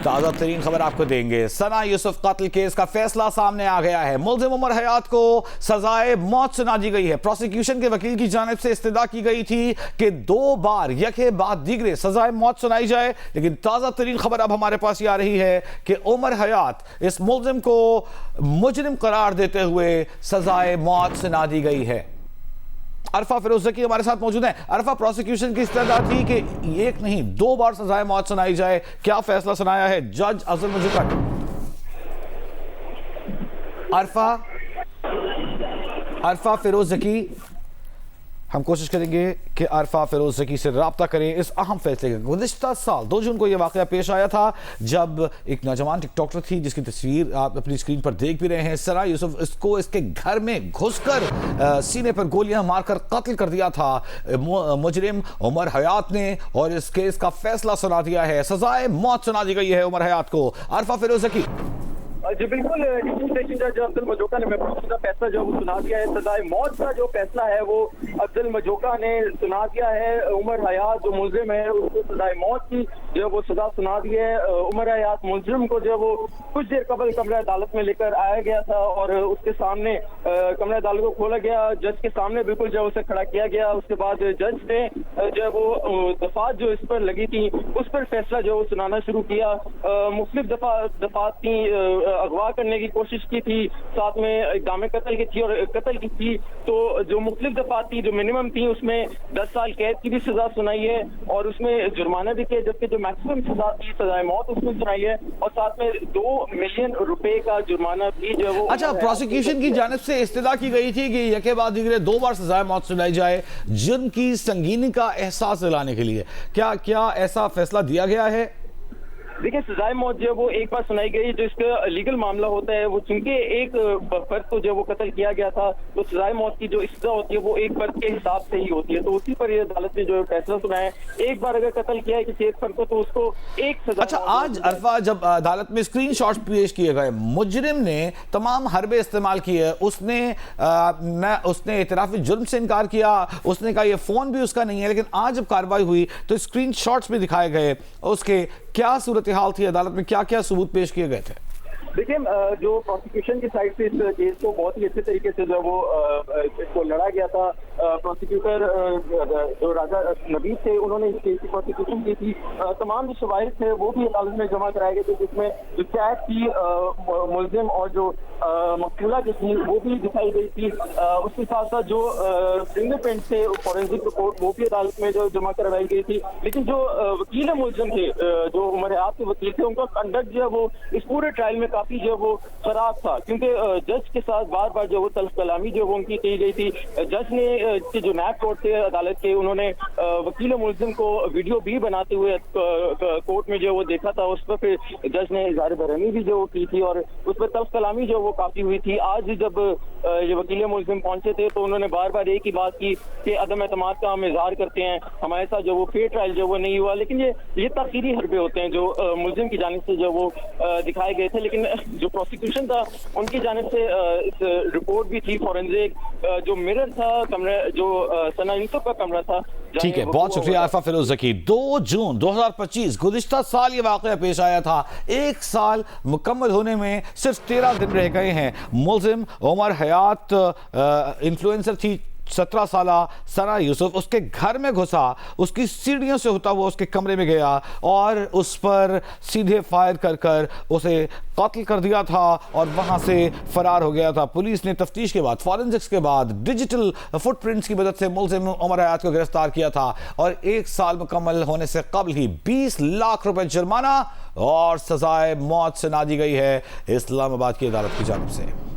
ताज़ा तरीन खबर आपको देंगे। सना यूसुफ कत्ल केस का फैसला सामने आ गया है। मुल्जिम उमर हयात को सजाए मौत सुना दी गई है। प्रोसिक्यूशन के वकील की जानिब से इस्तदा की गई थी कि 2 बार यके बाद दीगरे सजाए मौत सुनाई जाए, लेकिन ताज़ा तरीन खबर अब हमारे पास आ रही है कि उमर हयात इस मुल्जिम को मुजरिम करार देते हुए सजाए मौत सुना दी गई है। अरफा फिरोज ज़की हमारे साथ मौजूद है। अरफा, प्रोसिक्यूशन की इस्तदा थी कि एक नहीं 2 बार सजाए मौत सुनाई जाए, क्या फैसला सुनाया है जज अज़ल मुजुका? अरफा फिरोज ज़की, हम कोशिश करेंगे कि अरफा फिरोज ज़की से रब्ता करें इस अहम फैसले का। गुज़िश्ता साल 2 जून को यह वाक़या पेश आया था जब एक नौजवान टिकटॉकर थी जिसकी तस्वीर आप अपनी स्क्रीन पर देख भी रहे हैं। सना यूसुफ, इसको इसके घर में घुसकर सीने पर गोलियां मारकर कत्ल कर दिया था मुजरिम उमर हयात ने, और इस केस का फैसला सुना दिया है। सजाए मौत सुना दी गई है उमर हयात को। अरफा फिरोज ज़की। जी बिल्कुल, स्टेशन जज अब्दुल मजोका ने महफूज का फैसला जो वो सुना दिया है। सजाए मौत का जो फैसला है वो अब्दुल मजोका ने सुना दिया है। उमर हयात जो मुलजिम है उसको सजाए मौत की जो वो सजा सुना दी है। उमर हयात मुलजिम को जो वो कुछ देर कबल कमरा अदालत में लेकर आया गया था और उसके सामने कमरा अदालत को खोला गया। जज के सामने बिल्कुल जो उसे खड़ा किया गया। उसके बाद जज ने जो वो दफात जो इस पर लगी थी उस पर फैसला जो सुनाना शुरू किया। मुख्तलिफ दफात की अगवा करने की कोशिश की थी, साथ में इक़दाम कत्ल की थी और कत्ल की थी। तो जो मुख्तलिफ दफात थी जो मिनिमम थी उसमें 10 साल कैद की भी सजा सुनाई है और उसमें जुर्माना भी किया, जबकि जो मैक्सिमम सजा थी सजाए मौत उसमें सुनाई है और साथ में 2 मिलियन रुपए का जुर्माना भी जो वो। अच्छा, प्रोसिक्यूशन की जानिब से इस्तदा की गई थी कि यके बाद दीगरे 2 बार सजाए मौत सुनाई जाए जुर्म की संगीनी का एहसास दिलाने के लिए। क्या ऐसा फैसला दिया गया है? देखिए, सजाए मौत जो वो एक बार सुनाई गई, जो इसका लीगल मामला होता है वो चूंकि एक फर्द को जो वो कत्ल किया गया था तो सजाए मौत की जो सजा होती है वो एक फर्द के हिसाब से ही होती है। तो उसी पर ये अदालत ने जो फैसला सुनाया है, एक बार अगर कत्ल किया है किसी एक फर्द को तो उसको एक सजा। अच्छा, आज अरफा जब अदालत में स्क्रीनशॉट्स पेश किए गए, मुजरिम ने तमाम हरबे इस्तेमाल किए, उसने इतराफ़ी जुर्म से इनकार किया, उसने कहा ये फोन भी उसका नहीं है, लेकिन आज जब कार्रवाई हुई तो स्क्रीनशॉट्स भी दिखाए गए। उसके क्या सूरत हाल थी, अदालत में क्या क्या सबूत पेश किए गए थे? देखिए, जो प्रोसिक्यूशन की साइड से इस केस को बहुत ही अच्छे तरीके से जो वो इसको लड़ा गया था। प्रोसिक्यूटर जो राजा नबीद थे उन्होंने इस केस की प्रोसिक्यूशन की थी। तमाम जो शवाहिद थे वो भी अदालत में जमा कराए गए थे, जिसमें जो चैट थी मुलजिम और जो मकतूला जो थी वो भी दिखाई गई थी। उसके साथ साथ जो फिंगरप्रिंट थे फॉरेंसिक रिपोर्ट वो भी अदालत में जो जमा करवाई गई थी। लेकिन जो वकील मुलजिम थे, जो उमर हयात के वकील थे, उनका कंडक्ट जो है वो इस पूरे ट्रायल में काफी जो वो खराब था, क्योंकि जज के साथ बार बार जो वो तल्ख कलामी जो वो उनकी की गई थी। जज ने जो नैब कोर्ट थे अदालत के, उन्होंने वकील मुलजिम को वीडियो भी बनाते हुए कोर्ट में जो वो देखा था। उस पर फिर जज ने इज़हार बरहमी भी जो वो की थी और उस पर तल्ख कलामी जो वो काफी हुई थी। आज जब ये वकील मुलजिम पहुंचे थे तो उन्होंने बार बार एक ही बात की कि अदम एतमाद का हम इजहार करते हैं, हमारे साथ जो वो फेयर ट्रायल जो वो नहीं हुआ। लेकिन ये ताखीरी हरबे होते हैं जो मुलजिम की जानिब से जो वो दिखाए गए थे। लेकिन जो प्रोसिक्यूशन था उनकी जानिब से इस रिपोर्ट भी थी फॉरेंसिक, जो मिरर था कमरा, जो सना यूसुफ का कमरा था। ठीक है, बहुत शुक्रिया अरफा फिरोज ज़की। 2 जून 2025 गुज़िश्ता साल ये वाक़या पेश आया था। 1 साल मुकम्मल होने में सिर्फ 13 दिन रह गए हैं। मुलजिम उमर हयात इन्फ्लुएंसर थी 17 साला सना यूसुफ, उसके घर में घुसा, उसकी सीढ़ियों से होता हुआ उसके कमरे में गया और उस पर सीधे फायर कर उसे कत्ल कर दिया था और वहां से फरार हो गया था। पुलिस ने तफ्तीश के बाद, फॉरेंसिक्स के बाद, डिजिटल फुटप्रिंट्स की मदद से मुलजिम उमर हयात को गिरफ्तार किया था और 1 साल मुकम्मल होने से कबल ही 20 लाख रुपए जुर्माना और सजाए मौत सुना दी गई है इस्लामाबाद की अदालत की जानिब से।